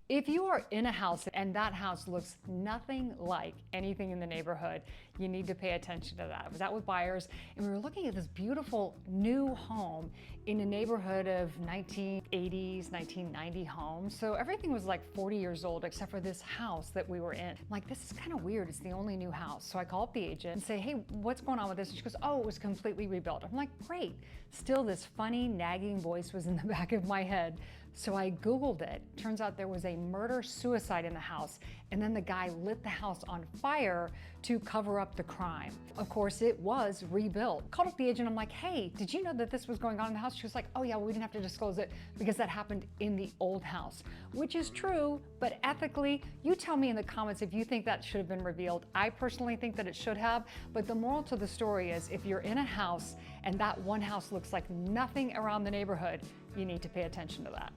If you are in a house and that house looks nothing like anything in the neighborhood, you need to pay attention to that. I was out with buyers and we were looking at this beautiful new home in a neighborhood of 1980s, 1990 homes. So everything was like 40 years old except for this house that we were in. I'm like, this is kind of weird. It's the only new house. So I call up the agent and say, hey, what's going on with this? And she goes, oh, it was completely rebuilt. I'm like, great. Still, this funny nagging voice was in the back of my head. So I Googled it. Turns out there was a murder-suicide in the house, and then the guy lit the house on fire to cover up the crime. Of course, it was rebuilt. Called up the agent, I'm like, hey, did you know that this was going on in the house? She was like, oh yeah, well, we didn't have to disclose it because that happened in the old house, which is true, but ethically, you tell me in the comments if you think that should have been revealed. I personally think that it should have, but the moral to the story is if you're in a house and that one house looks like nothing around the neighborhood, you need to pay attention to that.